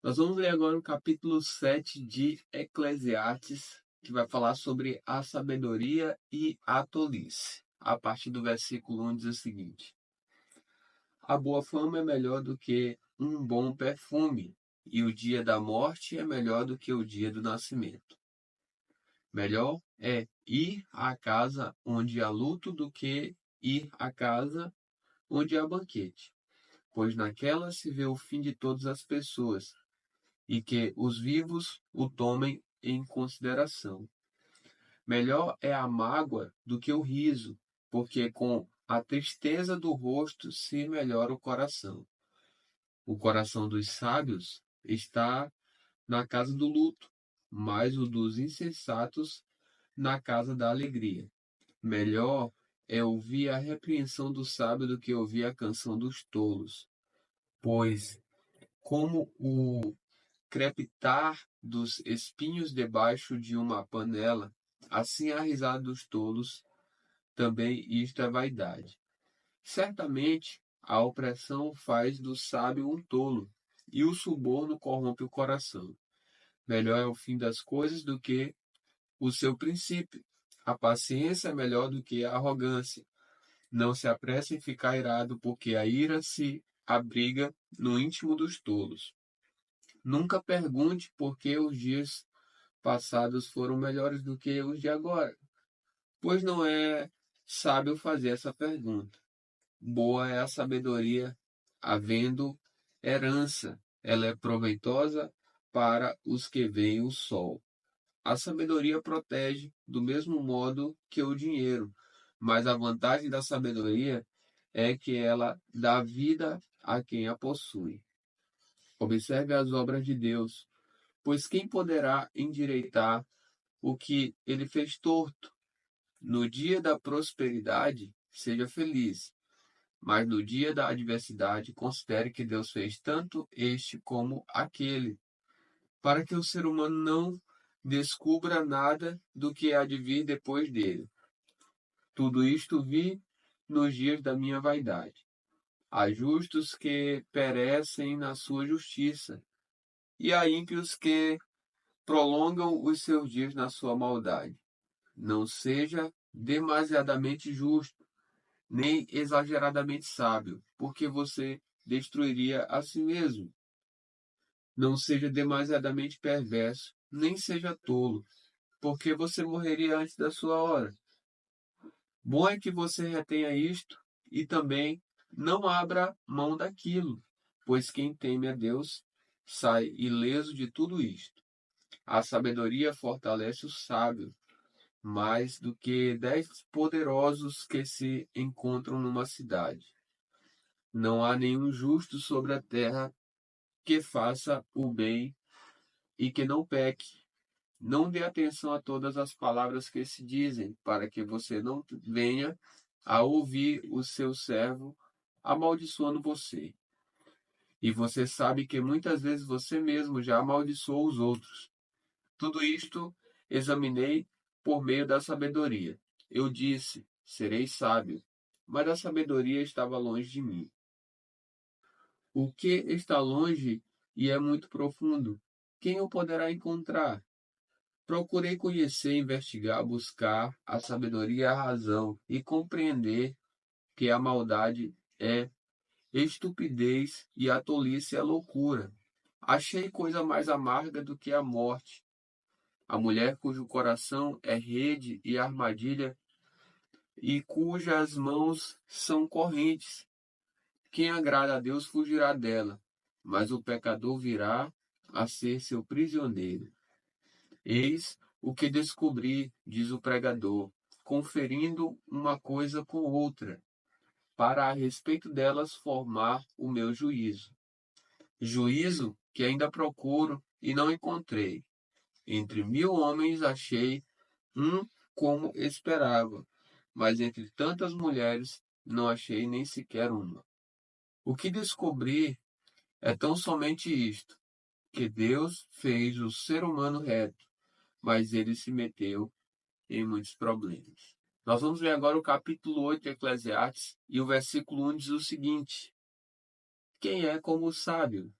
Nós vamos ler agora o capítulo 7 de Eclesiastes, que vai falar sobre a sabedoria e a tolice. A partir do versículo 1 diz o seguinte: A boa fama é melhor do que um bom perfume, e o dia da morte é melhor do que o dia do nascimento. Melhor é ir à casa onde há luto do que ir à casa onde há banquete, pois naquela se vê o fim de todas as pessoas, e que os vivos o tomem em consideração. Melhor é a mágoa do que o riso, porque com a tristeza do rosto se melhora o coração. O coração dos sábios está na casa do luto, mas o dos insensatos na casa da alegria. Melhor é ouvir a repreensão do sábio do que ouvir a canção dos tolos, pois como o crepitar dos espinhos debaixo de uma panela, assim a risada dos tolos, também isto é vaidade. Certamente a opressão faz do sábio um tolo, e o suborno corrompe o coração. Melhor é o fim das coisas do que o seu princípio. A paciência é melhor do que a arrogância. Não se apresse em ficar irado, porque a ira se abriga no íntimo dos tolos. Nunca pergunte por que os dias passados foram melhores do que os de agora, pois não é sábio fazer essa pergunta. Boa é a sabedoria, havendo herança. Ela é proveitosa para os que veem o sol. A sabedoria protege do mesmo modo que o dinheiro, mas a vantagem da sabedoria é que ela dá vida a quem a possui. Observe as obras de Deus, pois quem poderá endireitar o que ele fez torto? No dia da prosperidade, seja feliz, mas no dia da adversidade, considere que Deus fez tanto este como aquele, para que o ser humano não descubra nada do que há de vir depois dele. Tudo isto vi nos dias da minha vaidade. Há justos que perecem na sua justiça, e há ímpios que prolongam os seus dias na sua maldade. Não seja demasiadamente justo, nem exageradamente sábio, porque você destruiria a si mesmo. Não seja demasiadamente perverso, nem seja tolo, porque você morreria antes da sua hora. Bom é que você retenha isto e também não abra mão daquilo, pois quem teme a Deus sai ileso de tudo isto. A sabedoria fortalece o sábio, mais do que 10 poderosos que se encontram numa cidade. Não há nenhum justo sobre a terra que faça o bem e que não peque. Não dê atenção a todas as palavras que se dizem, para que você não venha a ouvir o seu servo amaldiçoando você. E você sabe que muitas vezes você mesmo já amaldiçoou os outros. Tudo isto examinei por meio da sabedoria. Eu disse: serei sábio, mas a sabedoria estava longe de mim. O que está longe e é muito profundo, quem o poderá encontrar? Procurei conhecer, investigar, buscar a sabedoria e a razão e compreender que a maldade é estupidez e a tolice é loucura. Achei coisa mais amarga do que a morte. A mulher cujo coração é rede e armadilha e cujas mãos são correntes. Quem agrada a Deus fugirá dela, mas o pecador virá a ser seu prisioneiro. Eis o que descobri, diz o pregador, conferindo uma coisa com outra, para a respeito delas formar o meu juízo. Juízo que ainda procuro e não encontrei. Entre 1000 homens achei um como esperava, mas entre tantas mulheres não achei nem sequer uma. O que descobri é tão somente isto, que Deus fez o ser humano reto, mas ele se meteu em muitos problemas. Nós vamos ver agora o capítulo 8 de Eclesiastes e o versículo 1 diz o seguinte: Quem é como o sábio?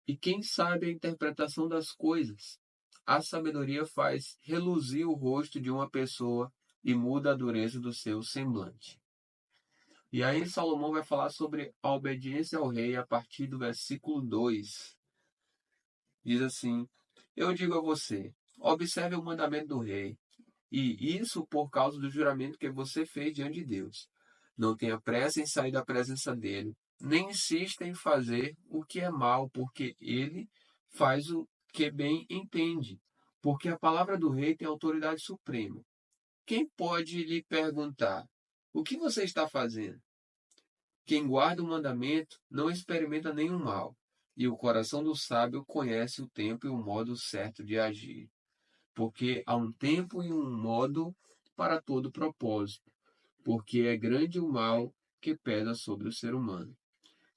E quem sabe a interpretação das coisas? A sabedoria faz reluzir o rosto de uma pessoa e muda a dureza do seu semblante. E aí Salomão vai falar sobre a obediência ao rei a partir do versículo 2. Diz assim: Eu digo a você, observe o mandamento do rei, e isso por causa do juramento que você fez diante de Deus. Não tenha pressa em sair da presença dele, nem insista em fazer o que é mal, porque ele faz o que bem entende. Porque a palavra do rei tem autoridade suprema. Quem pode lhe perguntar: O que você está fazendo? Quem guarda o mandamento não experimenta nenhum mal, e o coração do sábio conhece o tempo e o modo certo de agir. Porque há um tempo e um modo para todo propósito, porque é grande o mal que pesa sobre o ser humano.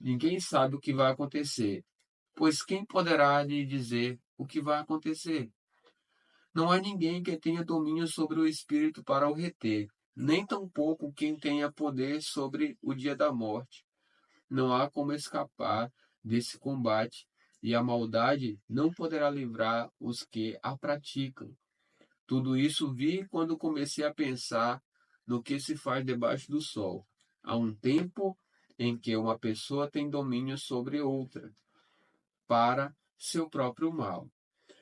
Ninguém sabe o que vai acontecer, pois quem poderá lhe dizer o que vai acontecer? Não há ninguém que tenha domínio sobre o espírito para o reter, nem tampouco quem tenha poder sobre o dia da morte. Não há como escapar desse combate, e a maldade não poderá livrar os que a praticam. Tudo isso vi quando comecei a pensar no que se faz debaixo do sol. Há um tempo em que uma pessoa tem domínio sobre outra, para seu próprio mal.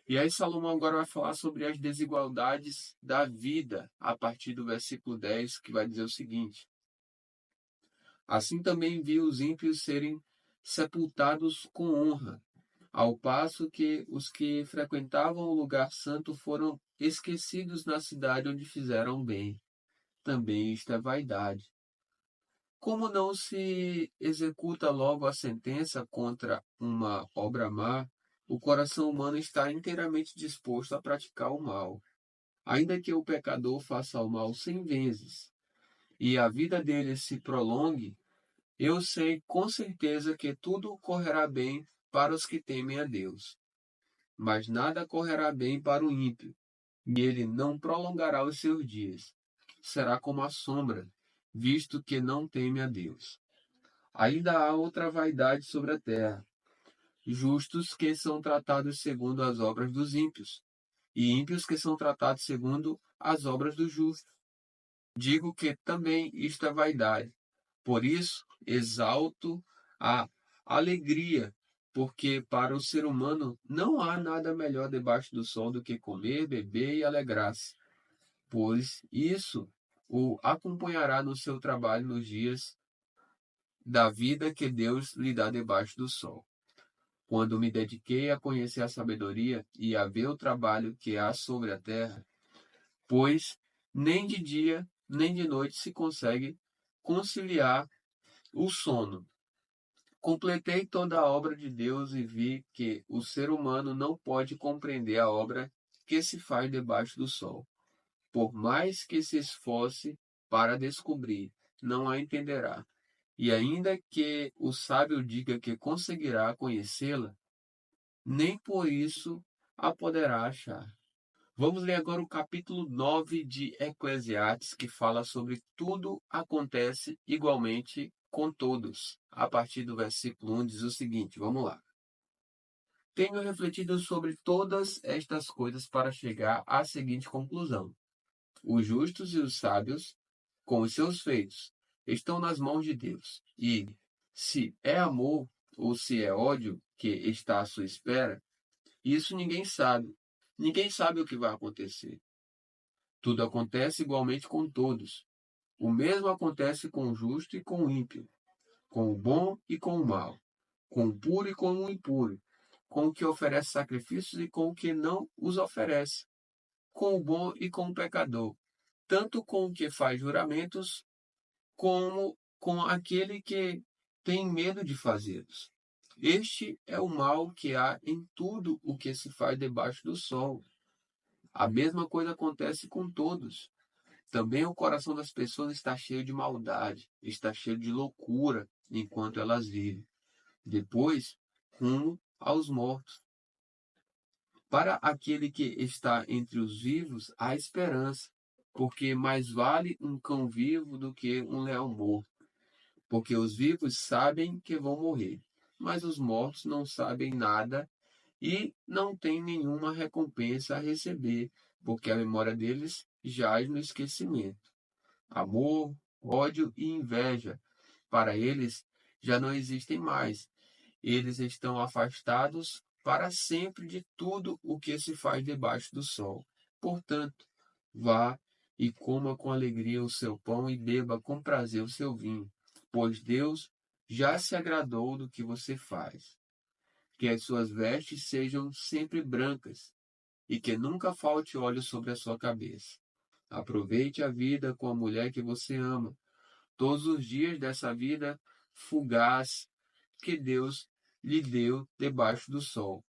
E aí Salomão agora vai falar sobre as desigualdades da vida, a partir do versículo 10, que vai dizer o seguinte: Assim também vi os ímpios serem sepultados com honra, ao passo que os que frequentavam o lugar santo foram esquecidos na cidade onde fizeram bem. Também isto é vaidade. Como não se executa logo a sentença contra uma obra má, o coração humano está inteiramente disposto a praticar o mal. Ainda que o pecador faça o mal 100 vezes e a vida dele se prolongue, eu sei com certeza que tudo correrá bem para os que temem a Deus. Mas nada correrá bem para o ímpio, e ele não prolongará os seus dias. Será como a sombra, visto que não teme a Deus. Ainda há outra vaidade sobre a terra: justos que são tratados segundo as obras dos ímpios, e ímpios que são tratados segundo as obras dos justos. Digo que também isto é vaidade. Por isso, exalto a alegria, porque para o ser humano não há nada melhor debaixo do sol do que comer, beber e alegrar-se, pois isso o acompanhará no seu trabalho nos dias da vida que Deus lhe dá debaixo do sol. Quando me dediquei a conhecer a sabedoria e a ver o trabalho que há sobre a terra, pois nem de dia nem de noite se consegue conciliar o sono. Completei toda a obra de Deus e vi que o ser humano não pode compreender a obra que se faz debaixo do sol. Por mais que se esforce para descobrir, não a entenderá. E ainda que o sábio diga que conseguirá conhecê-la, nem por isso a poderá achar. Vamos ler agora o capítulo 9 de Eclesiastes, que fala sobre tudo acontece igualmente com todos. A partir do versículo 1 diz o seguinte, vamos lá. Tenho refletido sobre todas estas coisas para chegar à seguinte conclusão. Os justos e os sábios, com os seus feitos, estão nas mãos de Deus. E, se é amor ou se é ódio que está à sua espera, isso ninguém sabe. Ninguém sabe o que vai acontecer. Tudo acontece igualmente com todos. O mesmo acontece com o justo e com o ímpio, com o bom e com o mau, com o puro e com o impuro, com o que oferece sacrifícios e com o que não os oferece, com o bom e com o pecador, tanto com o que faz juramentos, como com aquele que tem medo de fazê-los. Este é o mal que há em tudo o que se faz debaixo do sol. A mesma coisa acontece com todos. Também o coração das pessoas está cheio de maldade, está cheio de loucura enquanto elas vivem. Depois, rumo aos mortos. Para aquele que está entre os vivos, há esperança, porque mais vale um cão vivo do que um leão morto, porque os vivos sabem que vão morrer, mas os mortos não sabem nada e não têm nenhuma recompensa a receber, porque a memória deles jaz no esquecimento. Amor, ódio e inveja, para eles, já não existem mais. Eles estão afastados para sempre de tudo o que se faz debaixo do sol. Portanto, vá e coma com alegria o seu pão e beba com prazer o seu vinho, pois Deus já se agradou do que você faz. Que as suas vestes sejam sempre brancas e que nunca falte óleo sobre a sua cabeça. Aproveite a vida com a mulher que você ama, todos os dias dessa vida fugaz que Deus lhe deu debaixo do sol,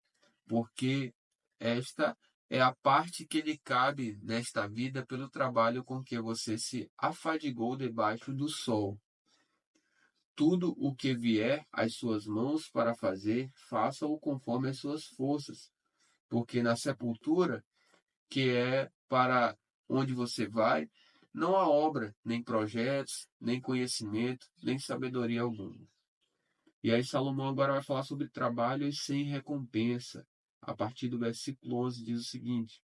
porque esta é a parte que lhe cabe nesta vida pelo trabalho com que você se afadigou debaixo do sol. Tudo o que vier às suas mãos para fazer, faça-o conforme as suas forças, porque na sepultura, que é para onde você vai, não há obra, nem projetos, nem conhecimento, nem sabedoria alguma. E aí Salomão agora vai falar sobre trabalhos sem recompensa. A partir do versículo 11 diz o seguinte: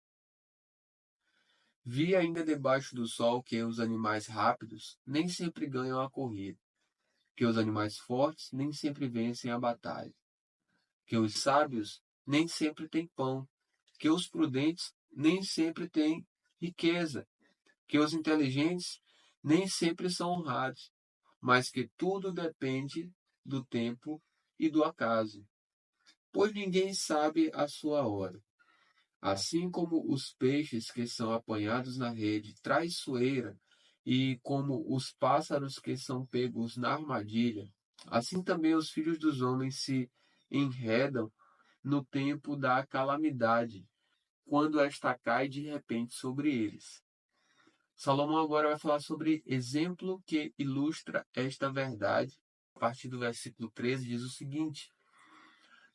Vi ainda debaixo do sol que os animais rápidos nem sempre ganham a corrida, que os animais fortes nem sempre vencem a batalha, que os sábios nem sempre têm pão, que os prudentes nem sempre têm riqueza, que os inteligentes nem sempre são honrados, mas que tudo depende do tempo e do acaso, pois ninguém sabe a sua hora. Assim como os peixes que são apanhados na rede traiçoeira, e como os pássaros que são pegos na armadilha, assim também os filhos dos homens se enredam no tempo da calamidade, quando esta cai de repente sobre eles. Salomão agora vai falar sobre exemplo que ilustra esta verdade. A partir do versículo 13 diz o seguinte: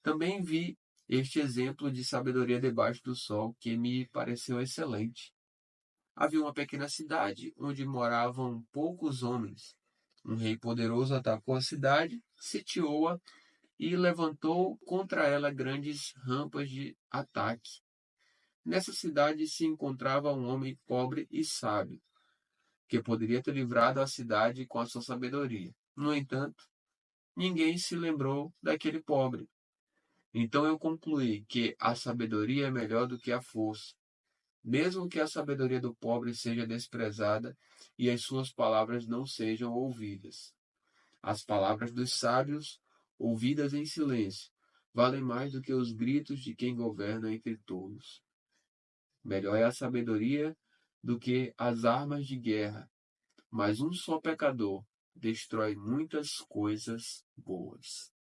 Também vi este exemplo de sabedoria debaixo do sol que me pareceu excelente. Havia uma pequena cidade onde moravam poucos homens. Um rei poderoso atacou a cidade, sitiou-a e levantou contra ela grandes rampas de ataque. Nessa cidade se encontrava um homem pobre e sábio, que poderia ter livrado a cidade com a sua sabedoria. No entanto, ninguém se lembrou daquele pobre. Então eu concluí que a sabedoria é melhor do que a força, mesmo que a sabedoria do pobre seja desprezada e as suas palavras não sejam ouvidas. As palavras dos sábios, ouvidas em silêncio, valem mais do que os gritos de quem governa entre tolos. Melhor é a sabedoria do que as armas de guerra, mas um só pecador destrói muitas coisas boas.